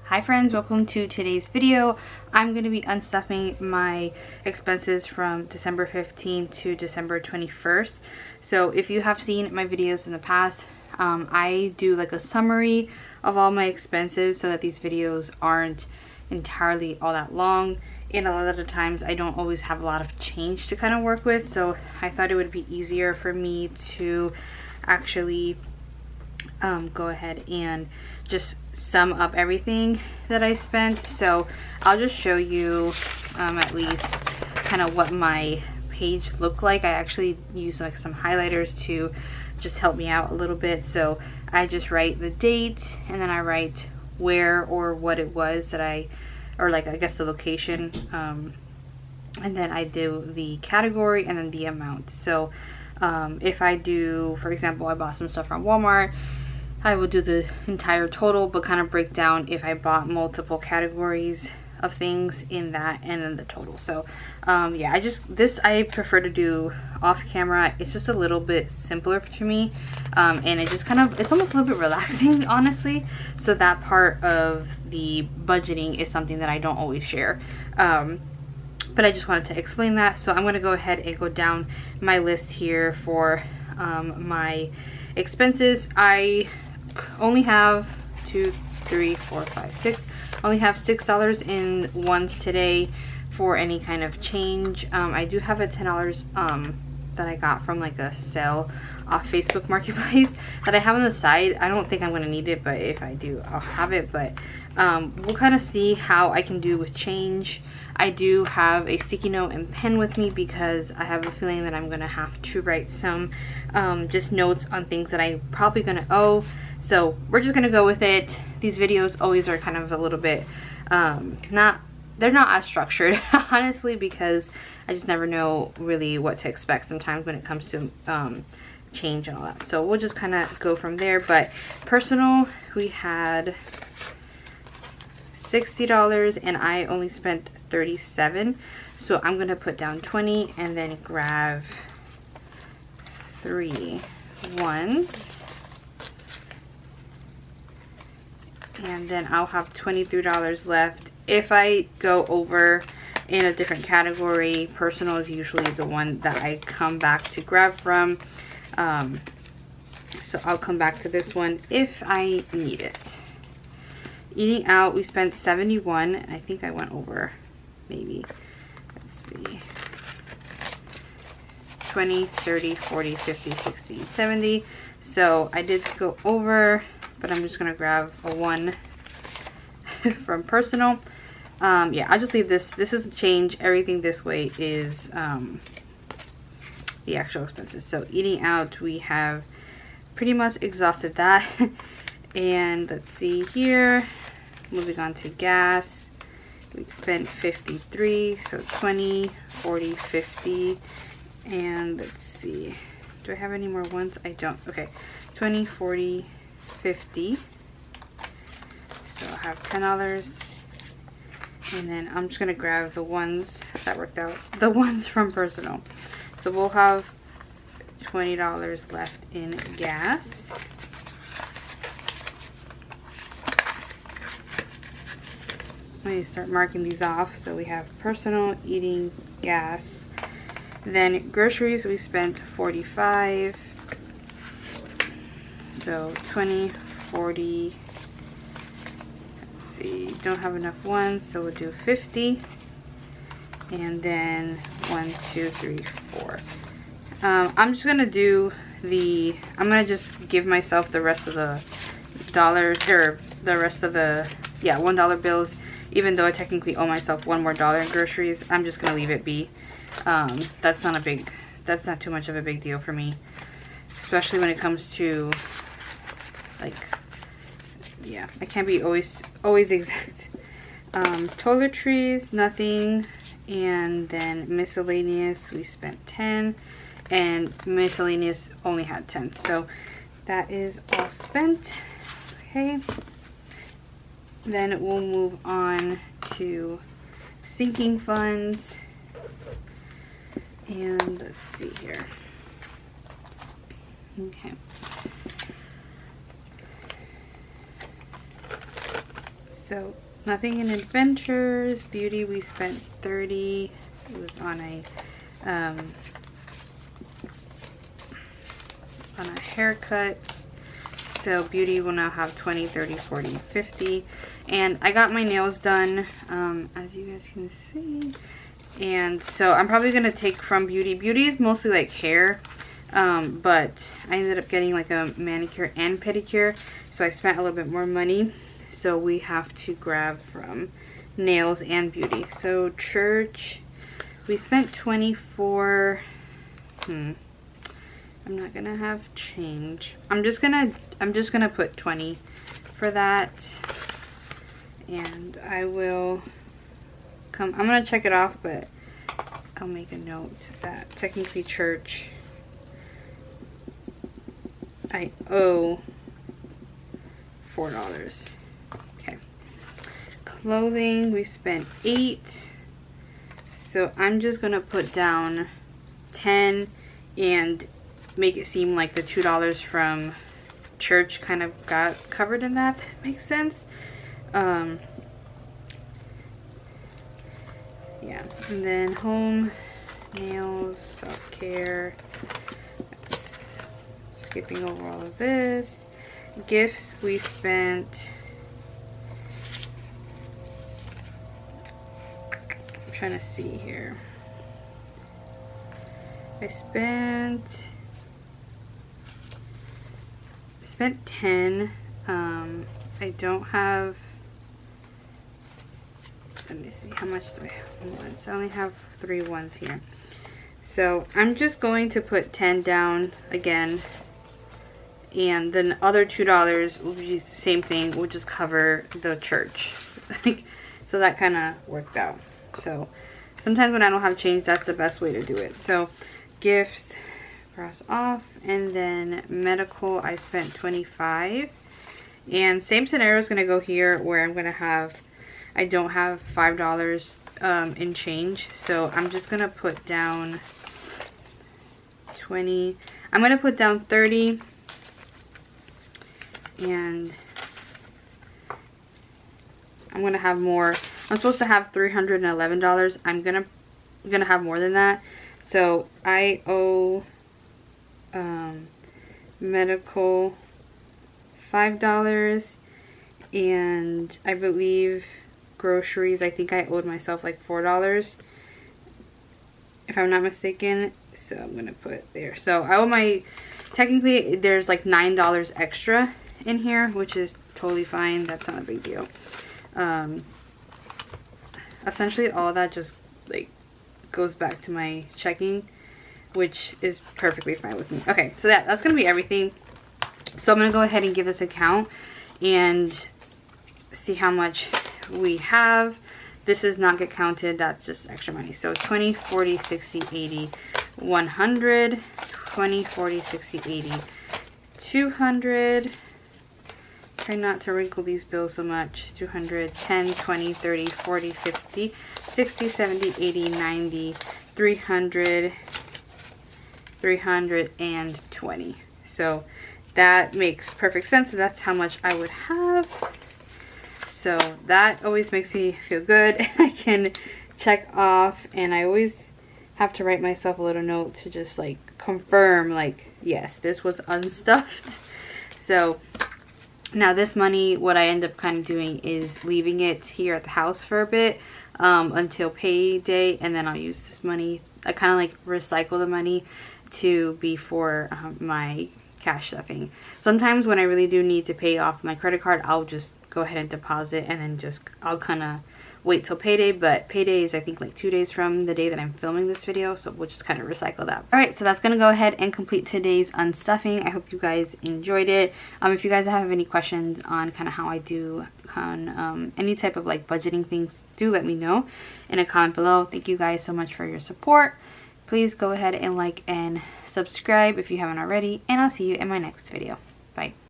Hi friends, welcome to today's video. I'm going to be unstuffing my expenses from December 15th to December 21st. So if you have seen my videos in the past, I do like a summary of all my expenses so that these videos aren't entirely all that long. And a lot of the times I don't always have a lot of change to kind of work with. So I thought it would be easier for me to actually go ahead and just sum up everything that I spent. So I'll just show you at least kind of what my page looked like. I actually use like some highlighters to just help me out a little bit. So I just write the date and then I write where or what it was that I guess the location, and then I do the category and then the amount. So if I do, for example, I bought some stuff from Walmart, I will do the entire total, but kind of break down if I bought multiple categories of things in that and then the total. So yeah, I prefer to do off camera. It's just a little bit simpler to me, and it just it's almost a little bit relaxing, honestly. So that part of the budgeting is something that I don't always share, but I just wanted to explain that. So I'm going to go ahead and go down my list here for my expenses. I only have only have $6 in ones today for any kind of change. I do have a $10 that I got from like a sale off Facebook Marketplace that I have on the side. I don't think I'm going to need it, but if I do, I'll have it. But we'll kind of see how I can do with change. I do have a sticky note and pen with me because I have a feeling that I'm going to have to write some just notes on things that I'm probably going to owe. So we're just going to go with it. These videos always are kind of a little bit they're not as structured, honestly, because I just never know really what to expect sometimes when it comes to change and all that. So we'll just kind of go from there. But personal, we had $60 and I only spent $37. So I'm going to put down 20 and then grab 3 ones. And then I'll have $23 left. If I go over in a different category, personal is usually the one that I come back to grab from. So I'll come back to this one if I need it. Eating out, we spent $71. I think I went over maybe, let's see, 20, 30, 40, 50, 60, 70. So I did go over, but I'm just going to grab a 1 from personal. Yeah, I'll just leave this. This is change. Everything this way is the actual expenses. So eating out, we have pretty much exhausted that. And let's see here. Moving on to gas. We spent 53, so 20, 40, 50. And let's see. Do I have any more ones? I don't. Okay. 20, 40, 50. So I have $10. And then I'm just going to grab the ones that worked out. The ones from personal. So we'll have $20 left in gas. Let me start marking these off. So we have personal, eating, gas. Then groceries, we spent 45. So 20, 40. Let's see, don't have enough ones, so we'll do 50. And then 1, 2, 3, 4. I'm just gonna do I'm gonna just give myself the rest of the dollars, or the rest of the $1 bills. Even though I technically owe myself $1 more in groceries, I'm just gonna leave it be. That's not too much of a big deal for me, especially when it comes to like, yeah, I can't be always exact. Toiletries, nothing. And then miscellaneous, we spent 10, and miscellaneous only had 10. So that is all spent. Okay. Then we'll move on to sinking funds. And let's see here. Okay. So nothing in adventures. Beauty, we spent 30. It was on a haircut. So beauty will now have 20, 30, 40, 50. And I got my nails done, as you guys can see. And so I'm probably gonna take from beauty. Beauty is mostly like hair, but I ended up getting like a manicure and pedicure, so I spent a little bit more money. So we have to grab from nails and beauty. So church, we spent 24. I'm not gonna have change. I'm just gonna put 20 for that, and I will come. I'm gonna check it off, but I'll make a note that technically church I owe $4. Okay. Clothing, we spent 8. So I'm just gonna put down 10 and make it seem like the $2 from church kind of got covered in that, if that makes sense. Yeah, and then home, nails, self-care. Skipping over all of this. Gifts, we spent, I'm trying to see here. I spent 10. I don't have, let me see, how much do I have once? I only have 3 ones here. So I'm just going to put 10 down again, and then the other $2 will be the same thing. We'll just cover the church. So that kind of worked out. So sometimes when I don't have change, that's the best way to do it. So gifts, cross off, and then medical, I spent 25. And same scenario is going to go here, where I'm going to have, I don't have $5 in change, so I'm just going to put down 20. I'm going to put down 30, and I'm going to have more. I'm supposed to have $311. I'm going to have more than that. So I owe medical $5, and I believe groceries, I think I owed myself like $4, if I'm not mistaken. So I'm gonna put there. So I owe my, technically there's like $9 extra in here, which is totally fine. That's not a big deal. Essentially all of that just like goes back to my checking, which is perfectly fine with me. Okay, so that's gonna be everything. So I'm gonna go ahead and give this a count and see how much we have. This does not get counted, that's just extra money. So 20, 40, 60, 80, 100, 20, 40, 60, 80, 200. Try not to wrinkle these bills so much. 200, 10, 20, 30, 40, 50, 60, 70, 80, 90, 300, 320. So that makes perfect sense. So that's how much I would have. So that always makes me feel good. I can check off, and I always have to write myself a little note to just like confirm, like, yes, this was unstuffed. So now this money, what I end up kind of doing is leaving it here at the house for a bit until payday, and then I'll use this money. I kind of like recycle the money to be for my cash stuffing. Sometimes when I really do need to pay off my credit card, I'll just go ahead and deposit, and then just I'll kind of wait till payday. But payday is I think like 2 days from the day that I'm filming this video, so we'll just kind of recycle that. All right, so that's gonna go ahead and complete today's unstuffing. I hope you guys enjoyed it. If you guys have any questions on kind of how I do on any type of like budgeting things, do let me know in a comment below. Thank you guys so much for your support. Please go ahead and like and subscribe if you haven't already, and I'll see you in my next video. Bye.